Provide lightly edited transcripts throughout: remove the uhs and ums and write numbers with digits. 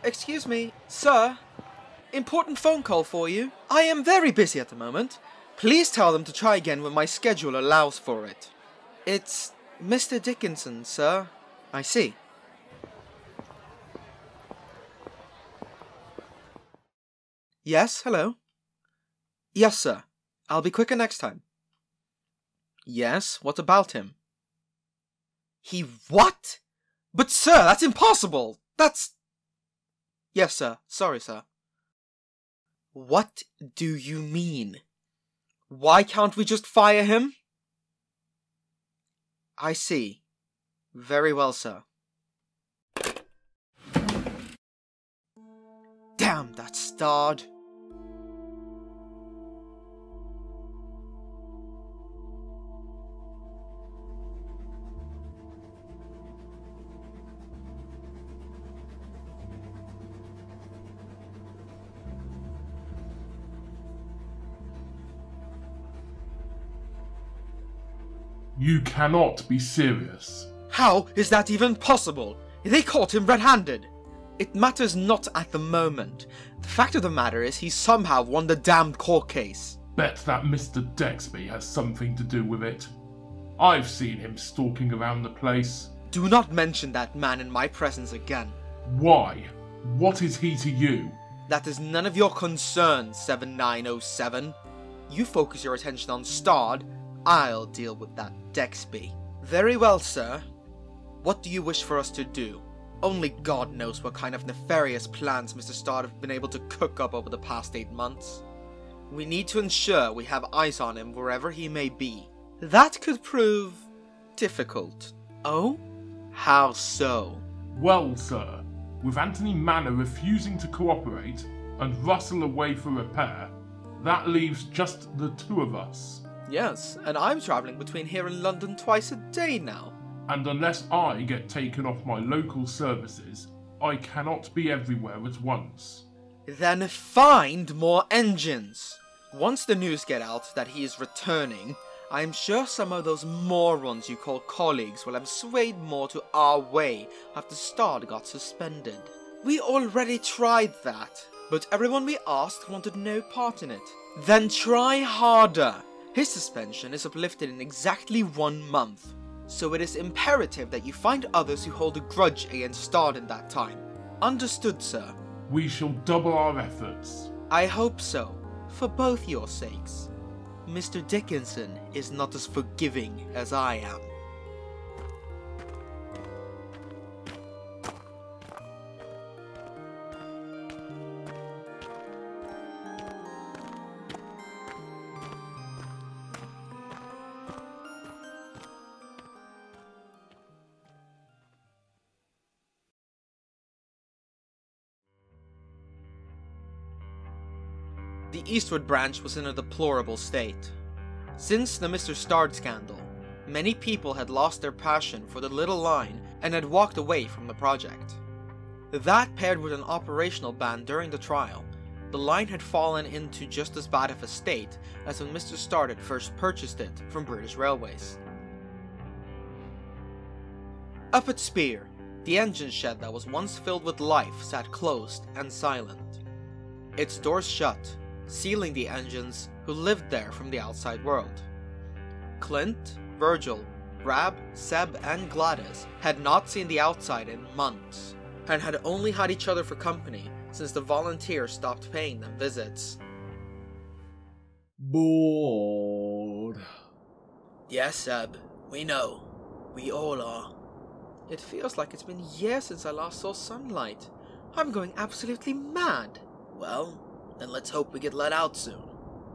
Excuse me, sir. Important phone call for you. I am very busy at the moment. Please tell them to try again when my schedule allows for it. It's Mr. Dickinson, sir. I see. Yes, hello? Yes, sir. I'll be quicker next time. Yes, what about him? He what? But sir, that's impossible! That's... Yes, sir. Sorry, sir. What do you mean? Why can't we just fire him? I see. Very well, sir. Damn that Stard! You cannot be serious. How is that even possible? They caught him red-handed. It matters not at the moment. The fact of the matter is he somehow won the damned court case. Bet that Mr. Dexby has something to do with it. I've seen him stalking around the place. Do not mention that man in my presence again. Why? What is he to you? That is none of your concern, 7907. You focus your attention on Stard. I'll deal with that Dexby. Very well, sir. What do you wish for us to do? Only God knows what kind of nefarious plans Mr. Stard have been able to cook up over the past 8 months. We need to ensure we have eyes on him wherever he may be. That could prove difficult. Oh? How so? Well, sir, with Anthony Manor refusing to cooperate and Russell away for repair, that leaves just the two of us. Yes, and I'm travelling between here and London twice a day now. And unless I get taken off my local services, I cannot be everywhere at once. Then find more engines! Once the news get out that he is returning, I'm sure some of those morons you call colleagues will have swayed more to our way after Stard got suspended. We already tried that, but everyone we asked wanted no part in it. Then try harder! His suspension is uplifted in exactly 1 month, so it is imperative that you find others who hold a grudge against Stard in that time. Understood, sir? We shall double our efforts. I hope so, for both your sakes. Mr. Dickinson is not as forgiving as I am. The Eastwood branch was in a deplorable state. Since the Mr. Stard scandal, many people had lost their passion for the little line and had walked away from the project. That paired with an operational ban during the trial, the line had fallen into just as bad of a state as when Mr. Stard had first purchased it from British Railways. Up at Spear, the engine shed that was once filled with life sat closed and silent. Its doors shut, sealing the engines who lived there from the outside world. Clint, Virgil, Rab, Seb, and Gladys had not seen the outside in months, and had only had each other for company since the volunteers stopped paying them visits. Bored. Yes, Seb, we know. We all are. It feels like it's been years since I last saw sunlight. I'm going absolutely mad. Well, then let's hope we get let out soon.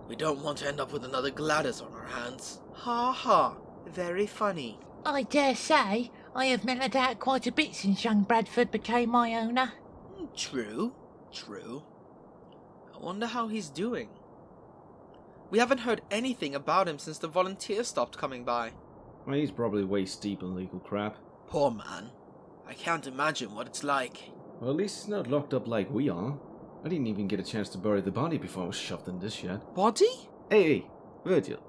We don't want to end up with another Gladys on our hands. Ha ha, very funny. I dare say I have mellowed out quite a bit since young Bradford became my owner. True. I wonder how he's doing. We haven't heard anything about him since the volunteers stopped coming by. Well, he's probably waist deep in legal crap. Poor man. I can't imagine what it's like. Well, at least he's not locked up like we are. I didn't even get a chance to bury the body before I was shoved in this shed. Body? Hey, Virgil.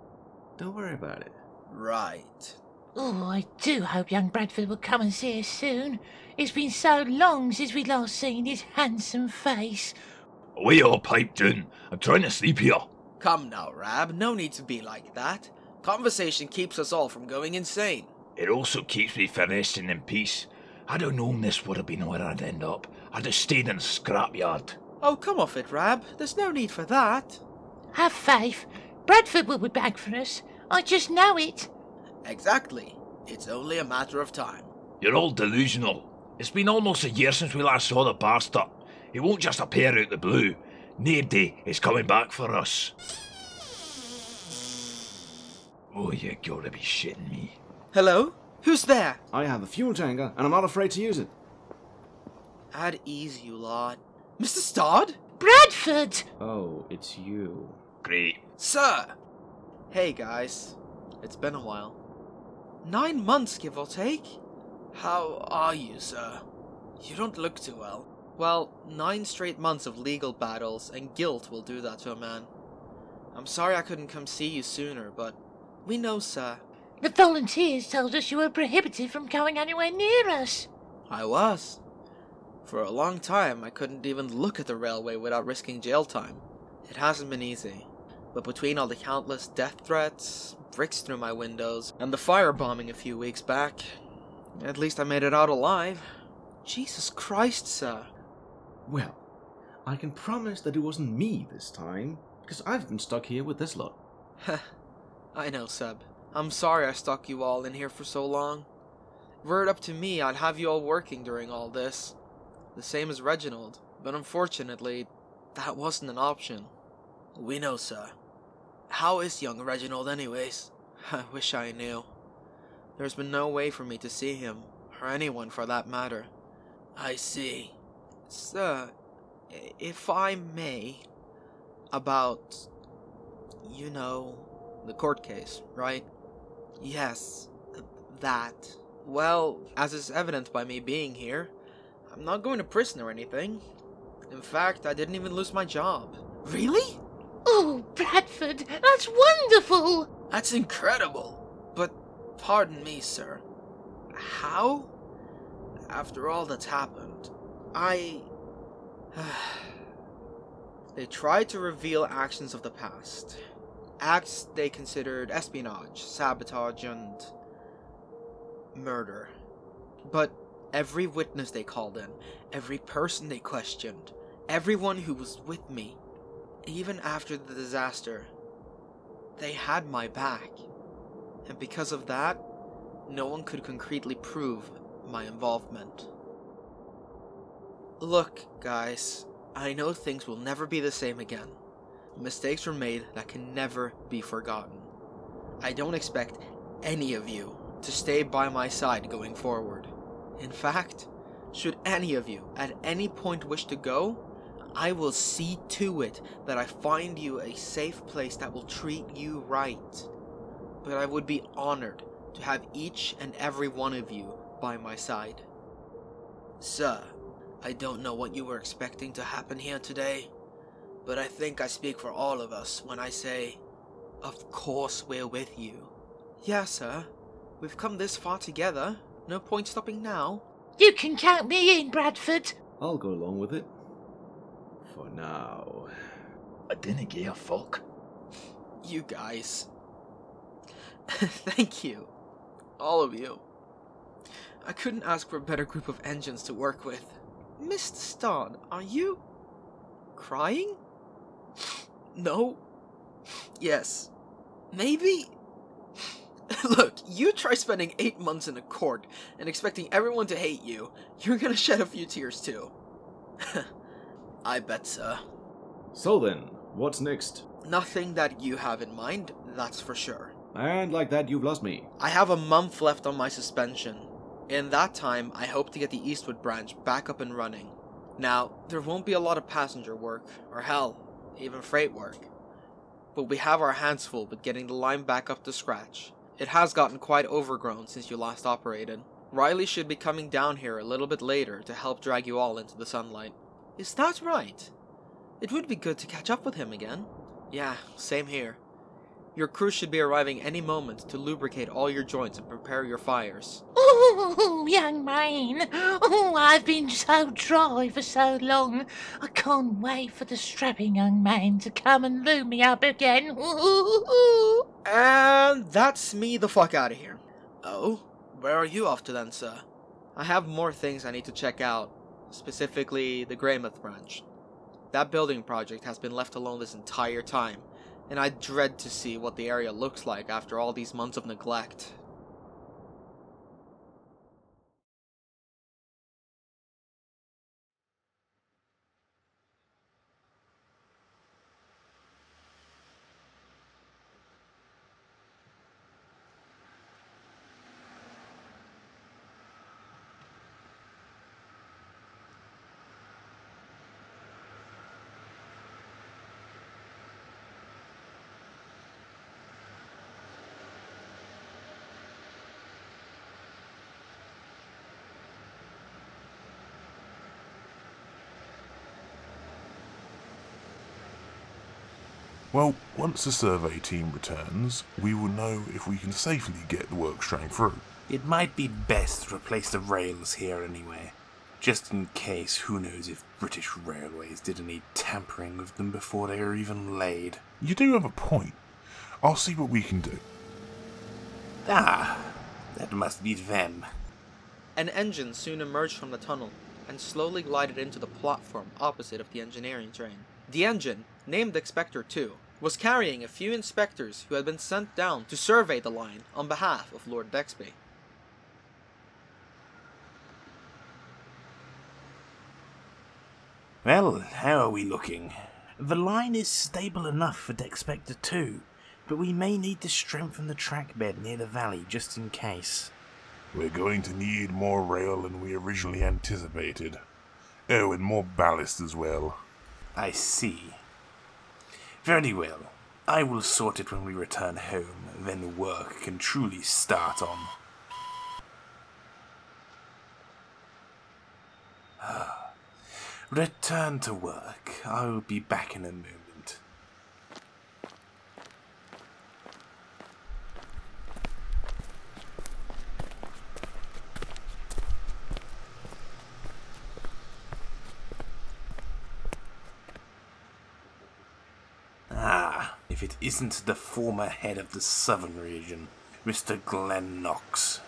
Don't worry about it. Right. Oh, I do hope young Bradford will come and see us soon. It's been so long since we last seen his handsome face. We all piped in. I'm trying to sleep here. Come now, Rab, no need to be like that. Conversation keeps us all from going insane. It also keeps me from resting in peace. Had I known this would have been where I'd end up, I'd have stayed in the scrapyard. Oh, come off it, Rab. There's no need for that. Have faith. Bradford will be back for us. I just know it. Exactly. It's only a matter of time. You're all delusional. It's been almost a year since we last saw the bastard. He won't just appear out the blue. Nobody is coming back for us. Oh, you gotta be shitting me. Hello? Who's there? I have a fuel tanker, and I'm not afraid to use it. At ease, you lot. Mr. Stodd? Bradford! Oh, it's you. Great. Sir! Hey, guys. It's been a while. 9 months, give or take? How are you, sir? You don't look too well. Well, 9 straight months of legal battles and guilt will do that to a man. I'm sorry I couldn't come see you sooner, but we know, sir. The volunteers told us you were prohibited from going anywhere near us. I was. For a long time, I couldn't even look at the railway without risking jail time. It hasn't been easy. But between all the countless death threats, bricks through my windows, and the firebombing a few weeks back, at least I made it out alive. Jesus Christ, sir. Well, I can promise that it wasn't me this time, because I've been stuck here with this lot. I know, Seb. I'm sorry I stuck you all in here for so long. Were it up to me, I'd have you all working during all this. The same as Reginald, but unfortunately, that wasn't an option. We know, sir. How is young Reginald anyways? I wish I knew. There's been no way for me to see him, or anyone for that matter. I see. Sir, if I may, about, you know, the court case, right? Yes, that. Well, as is evident by me being here, I'm not going to prison or anything. In fact, I didn't even lose my job. Really? Oh, Bradford, that's wonderful! That's incredible. But, pardon me, sir. How? After all that's happened, They tried to reveal actions of the past. Acts they considered espionage, sabotage, and murder. But every witness they called in, every person they questioned, everyone who was with me, even after the disaster, they had my back. And because of that, no one could concretely prove my involvement. Look, guys, I know things will never be the same again. Mistakes were made that can never be forgotten. I don't expect any of you to stay by my side going forward. In fact, should any of you at any point wish to go, I will see to it that I find you a safe place that will treat you right. But I would be honored to have each and every one of you by my side. Sir, I don't know what you were expecting to happen here today, but I think I speak for all of us when I say, of course we're with you. Yeah, sir. We've come this far together. No point stopping now. You can count me in, Bradford. I'll go along with it. For now. I didn't give a fuck. You guys. Thank you. All of you. I couldn't ask for a better group of engines to work with. Mr. Stodd, are you crying? No? Yes. Maybe? Look, you try spending 8 months in a court and expecting everyone to hate you, you're gonna shed a few tears too. I bet, sir. So then, what's next? Nothing that you have in mind, that's for sure. And like that, you've lost me. I have a month left on my suspension. In that time, I hope to get the Eastwood branch back up and running. Now, there won't be a lot of passenger work, or hell, even freight work. But we have our hands full with getting the line back up to scratch. It has gotten quite overgrown since you last operated. Riley should be coming down here a little bit later to help drag you all into the sunlight. Is that right? It would be good to catch up with him again. Yeah, same here. Your crew should be arriving any moment to lubricate all your joints and prepare your fires. Oh, young man. Oh, I've been so dry for so long. I can't wait for the strapping young man to come and lube me up again. And that's me the fuck out of here. Oh, where are you off to then, sir? I have more things I need to check out, specifically the Greymouth branch. That building project has been left alone this entire time, and I dread to see what the area looks like after all these months of neglect. Well, once the survey team returns, we will know if we can safely get the work strung through. It might be best to replace the rails here anyway. Just in case, who knows if British Railways did any tampering with them before they were even laid. You do have a point. I'll see what we can do. Ah, that must be them. An engine soon emerged from the tunnel and slowly glided into the platform opposite of the engineering train. The engine, named Expector 2, was carrying a few inspectors who had been sent down to survey the line on behalf of Lord Dexby. Well, how are we looking? The line is stable enough for Expector 2, but we may need to strengthen the track bed near the valley just in case. We're going to need more rail than we originally anticipated. Oh, and more ballast as well. I see. Very well. I will sort it when we return home, then the work can truly start on. Return to work. I will be back in a moment. If it isn't the former head of the Southern Region, Mr. Glenn Knox.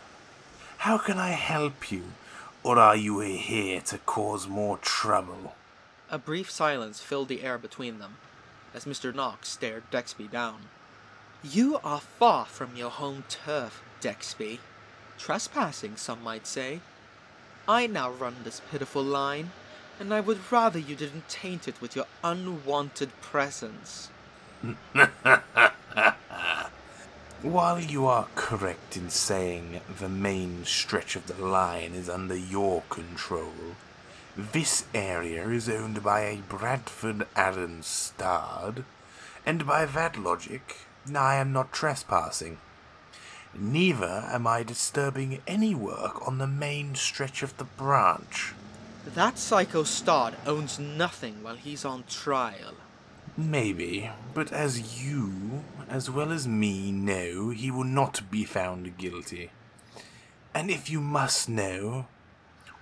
How can I help you, or are you here to cause more trouble? A brief silence filled the air between them, as Mr. Knox stared Dexby down. You are far from your home turf, Dexby. Trespassing, some might say. I now run this pitiful line, and I would rather you didn't taint it with your unwanted presence. While you are correct in saying the main stretch of the line is under your control, this area is owned by a Bradford Allen Stard, and by that logic, I am not trespassing. Neither am I disturbing any work on the main stretch of the branch. That psycho Stard owns nothing while he's on trial. Maybe, but as you, as well as me, know, he will not be found guilty. And if you must know,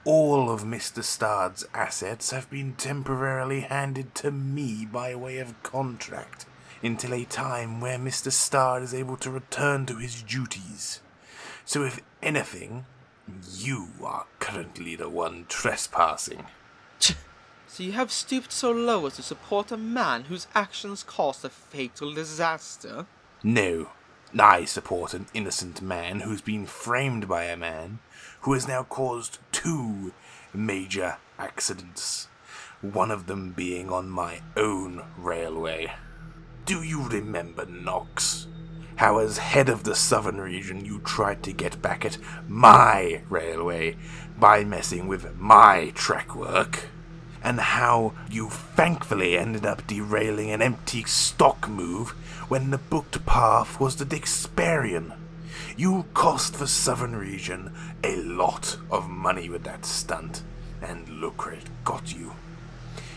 all of Mr. Stard's assets have been temporarily handed to me by way of contract, until a time where Mr. Stard is able to return to his duties. So if anything, you are currently the one trespassing. So you have stooped so low as to support a man whose actions caused a fatal disaster? No, I support an innocent man who's been framed by a man who has now caused 2 major accidents, one of them being on my own railway. Do you remember, Knox, how as head of the Southern Region you tried to get back at my railway by messing with my track work? And how you thankfully ended up derailing an empty stock move when the booked path was the Dexperian. You cost the Southern Region a lot of money with that stunt, and look where it got you.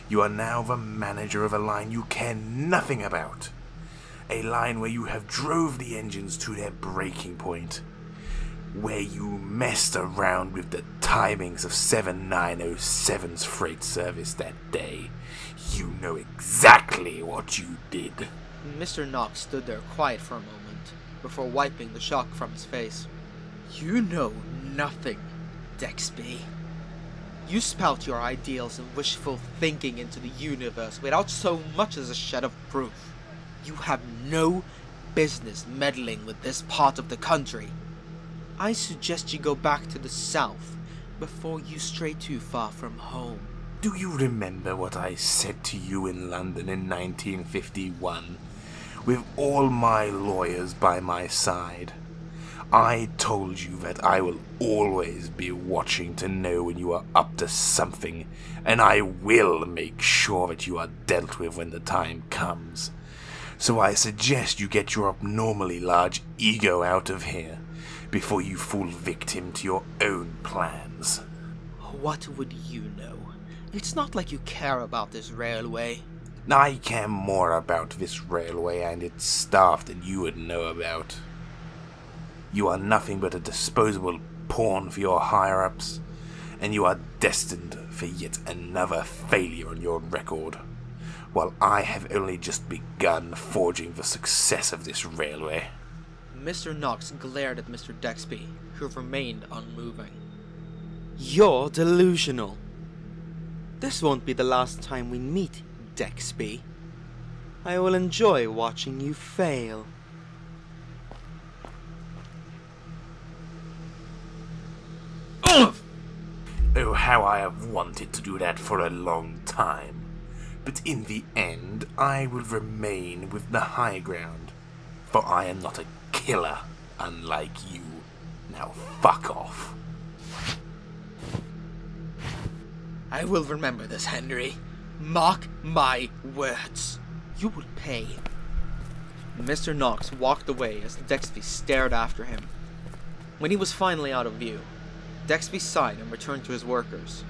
You are now the manager of a line you care nothing about, A line where you have drove the engines to their breaking point. Where you messed around with the timings of 7907's freight service that day. You know exactly what you did. Mr. Knox stood there quiet for a moment, before wiping the shock from his face. You know nothing, Dexby. You spout your ideals and wishful thinking into the universe without so much as a shred of proof. You have no business meddling with this part of the country. I suggest you go back to the south before you stray too far from home. Do you remember what I said to you in London in 1951? With all my lawyers by my side. I told you that I will always be watching to know when you are up to something, and I will make sure that you are dealt with when the time comes. So I suggest you get your abnormally large ego out of here, before you fall victim to your own plans. What would you know? It's not like you care about this railway. I care more about this railway and its staff than you would know about. You are nothing but a disposable pawn for your higher-ups, and you are destined for yet another failure on your record, while I have only just begun forging the success of this railway. Mr. Knox glared at Mr. Dexby, who remained unmoving. You're delusional. This won't be the last time we meet, Dexby. I will enjoy watching you fail. Oh, how I have wanted to do that for a long time. But in the end, I will remain with the high ground, for I am not a killer, unlike you. Now fuck off. I will remember this, Henry. Mark my words. You will pay. Mr. Knox walked away as Dexby stared after him. When he was finally out of view, Dexby sighed and returned to his workers.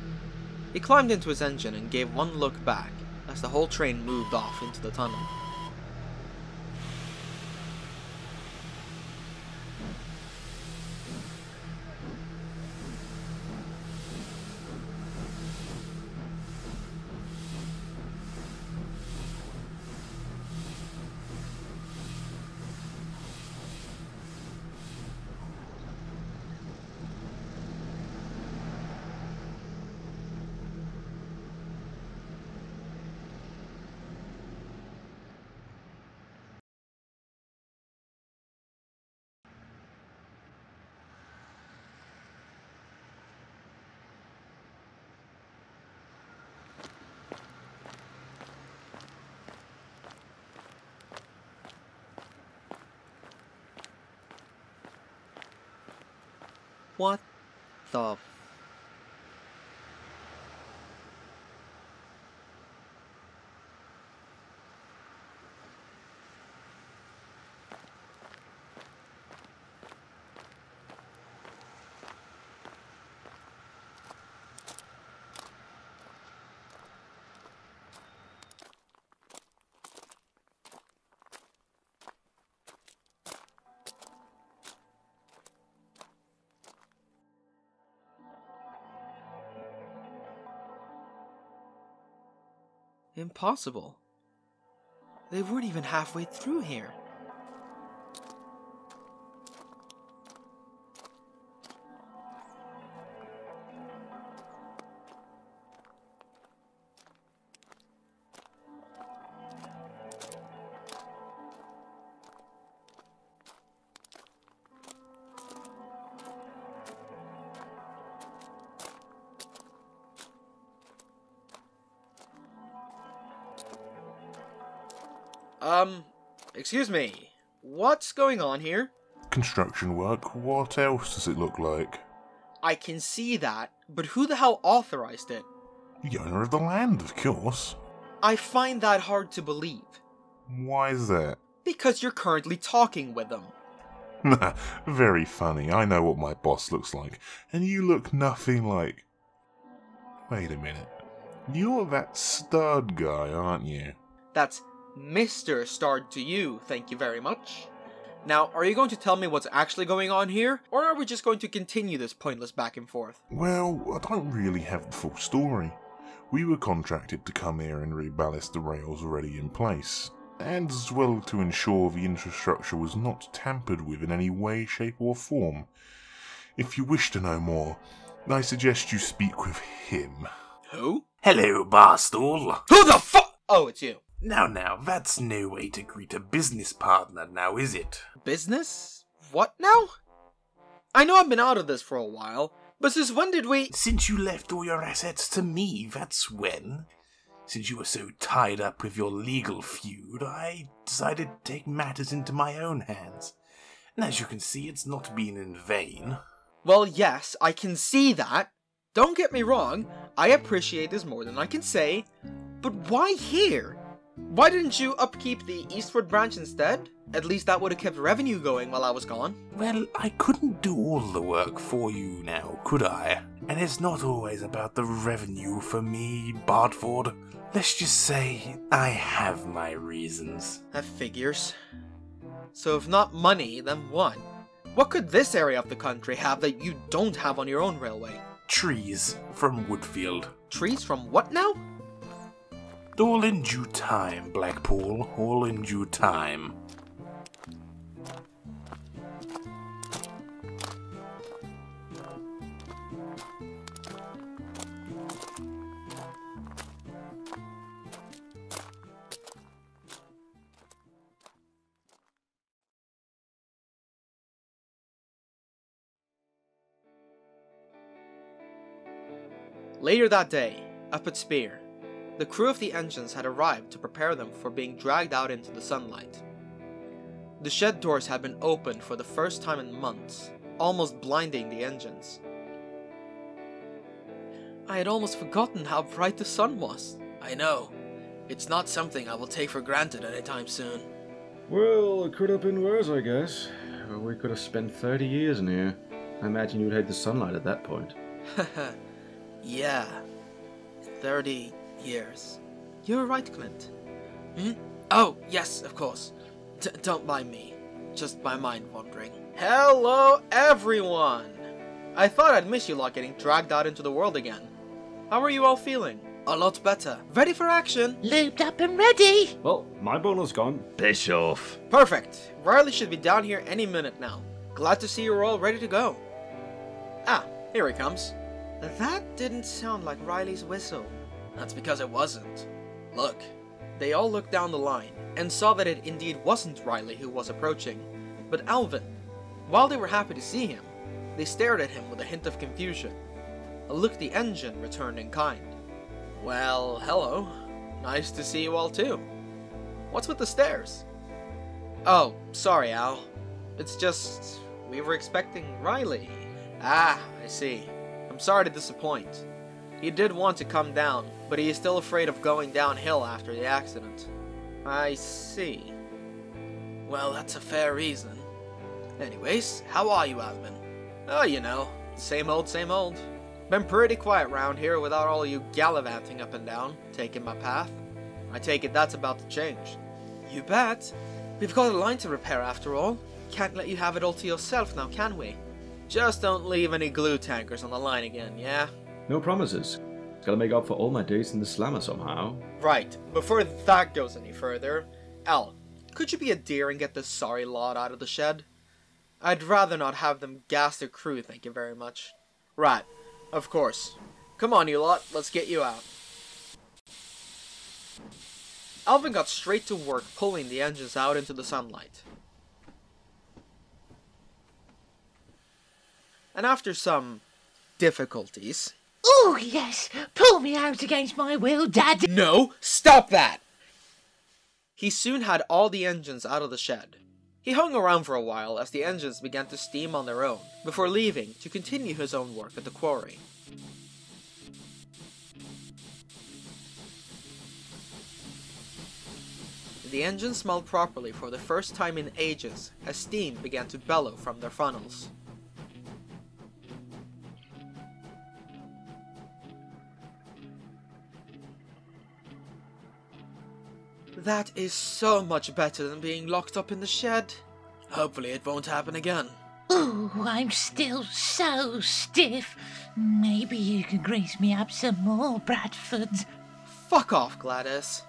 He climbed into his engine and gave one look back as the whole train moved off into the tunnel. What the Impossible. They weren't even halfway through here. Excuse me. What's going on here? Construction work? What else does it look like? I can see that, but who the hell authorized it? The owner of the land, of course. I find that hard to believe. Why is that? Because you're currently talking with them. Very funny. I know what my boss looks like, and you look nothing like... Wait a minute. You're that stud guy, aren't you? That's Mr. Starred to you, thank you very much. Now, are you going to tell me what's actually going on here, or are we just going to continue this pointless back and forth? Well, I don't really have the full story. We were contracted to come here and reballast the rails already in place, and as well to ensure the infrastructure was not tampered with in any way, shape or form. If you wish to know more, I suggest you speak with him. Who? Hello, Barstool. Who the fuck? Oh, it's you. Now, that's no way to greet a business partner now, is it? Business? What now? I know I've been out of this for a while, but since when did we— Since you left all your assets to me, that's when. Since you were so tied up with your legal feud, I decided to take matters into my own hands. And as you can see, it's not been in vain. Well, yes, I can see that. Don't get me wrong, I appreciate this more than I can say, but why here? Why didn't you upkeep the eastward branch instead? At least that would have kept revenue going while I was gone. Well, I couldn't do all the work for you now, could I? And it's not always about the revenue for me, Bartford. Let's just say I have my reasons. That figures. So if not money, then what? What could this area of the country have that you don't have on your own railway? Trees from Woodfield. Trees from what now? All in due time, Blackpool. All in due time. Later that day, up at Spear, the crew of the engines had arrived to prepare them for being dragged out into the sunlight. The shed doors had been opened for the first time in months, almost blinding the engines. I had almost forgotten how bright the sun was. I know. It's not something I will take for granted anytime soon. Well, it could have been worse, I guess. We could have spent 30 years in here. I imagine you'd hate the sunlight at that point. Yeah. 30 years. You're right, Clint. Oh, yes, of course. Don't mind me. Just my mind wandering. Hello, everyone! I thought I'd miss you lot getting dragged out into the world again. How are you all feeling? A lot better. Ready for action? Lubed up and ready. Well, my boner's gone. Piss off. Perfect. Riley should be down here any minute now. Glad to see you're all ready to go. Ah, here he comes. That didn't sound like Riley's whistle. That's because it wasn't. Look. They all looked down the line and saw that it indeed wasn't Riley who was approaching, but Alvin. While they were happy to see him, they stared at him with a hint of confusion. A look the engine returned in kind. Well, hello. Nice to see you all too. What's with the stares? Oh, sorry, Al. It's just, we were expecting Riley. Ah, I see. I'm sorry to disappoint. He did want to come down, but he is still afraid of going downhill after the accident. I see. Well, that's a fair reason. Anyways, how are you, Alvin? Oh, you know, same old, same old. Been pretty quiet round here without all you gallivanting up and down, taking my path. I take it that's about to change. You bet. We've got a line to repair after all. Can't let you have it all to yourself now, can we? Just don't leave any glue tankers on the line again, yeah? No promises. Gotta make up for all my days in the slammer somehow. Right, before that goes any further, Al, could you be a dear and get this sorry lot out of the shed? I'd rather not have them gas their crew, thank you very much. Right, of course. Come on, you lot, let's get you out. Alvin got straight to work pulling the engines out into the sunlight. And after some difficulties... Oh, yes. Pull me out against my will, Dad. No! Stop that! He soon had all the engines out of the shed. He hung around for a while as the engines began to steam on their own, before leaving to continue his own work at the quarry. The engines smelled properly for the first time in ages as steam began to bellow from their funnels. That is so much better than being locked up in the shed. Hopefully it won't happen again. Ooh, I'm still so stiff. Maybe you can grease me up some more, Bradford. Fuck off, Gladys.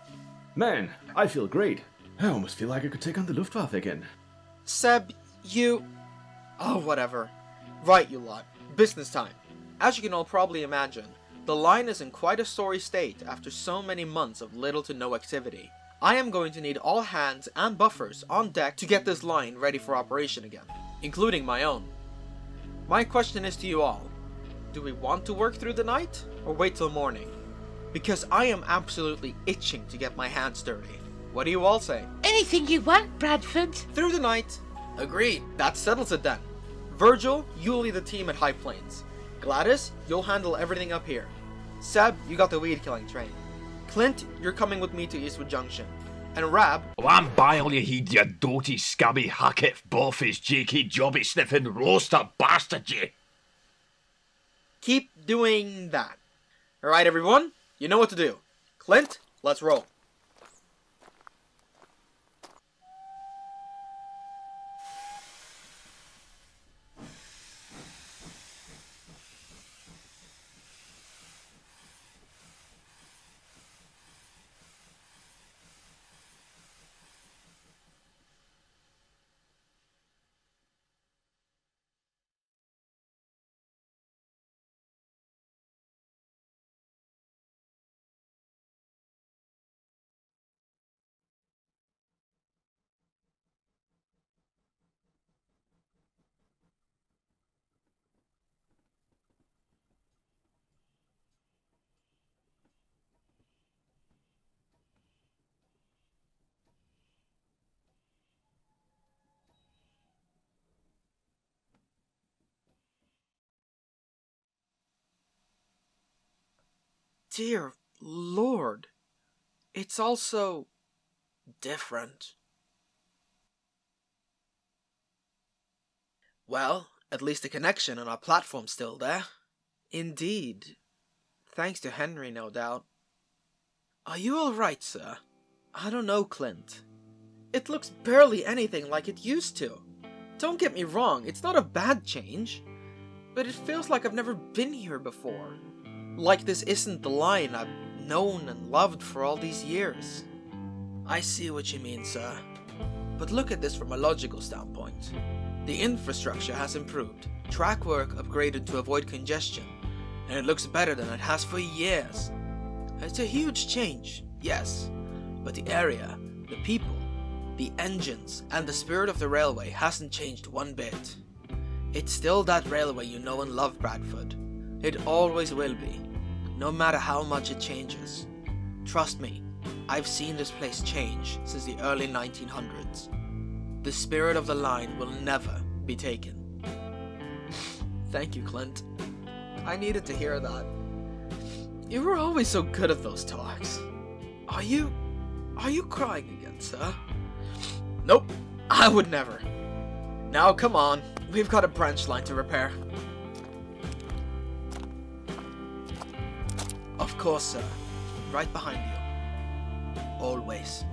Man, I feel great. I almost feel like I could take on the Luftwaffe again. Seb, you... Oh, whatever. Right, you lot. Business time. As you can all probably imagine, the line is in quite a sorry state after so many months of little to no activity. I am going to need all hands and buffers on deck to get this line ready for operation again, including my own. My question is to you all, do we want to work through the night or wait till morning? Because I am absolutely itching to get my hands dirty. What do you all say? Anything you want, Bradford. Through the night. Agreed, that settles it then. Virgil, you'll lead the team at High Plains. Gladys, you'll handle everything up here. Seb, you got the weed killing train. Clint, you're coming with me to Eastwood Junction. And Rab... Oh, I'm by all you heed, you doty, scabby, hacket, boffish, jakey, jobby, sniffing, roaster bastard, you. Keep doing that. Alright, everyone, you know what to do. Clint, let's roll. Dear Lord, it's all so different. Well, at least the connection on our platform's still there. Indeed. Thanks to Henry, no doubt. Are you alright, sir? I don't know, Clint. It looks barely anything like it used to. Don't get me wrong, it's not a bad change. But it feels like I've never been here before. Like this isn't the line I've known and loved for all these years. I see what you mean, sir. But look at this from a logical standpoint. The infrastructure has improved, track work upgraded to avoid congestion, and it looks better than it has for years. It's a huge change, yes, but the area, the people, the engines, and the spirit of the railway hasn't changed one bit. It's still that railway you know and love, Bradford. It always will be, no matter how much it changes. Trust me, I've seen this place change since the early 1900s. The spirit of the line will never be taken. Thank you, Clint. I needed to hear that. You were always so good at those talks. Are you crying again, sir? Nope, I would never. Now come on, we've got a branch line to repair. Of course, sir. Right behind you. Always.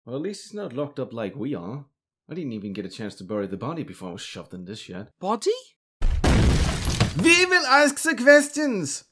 Well, at least he's not locked up like we are. I didn't even get a chance to bury the body before I was shoved in this shed. Body? We will ask the questions!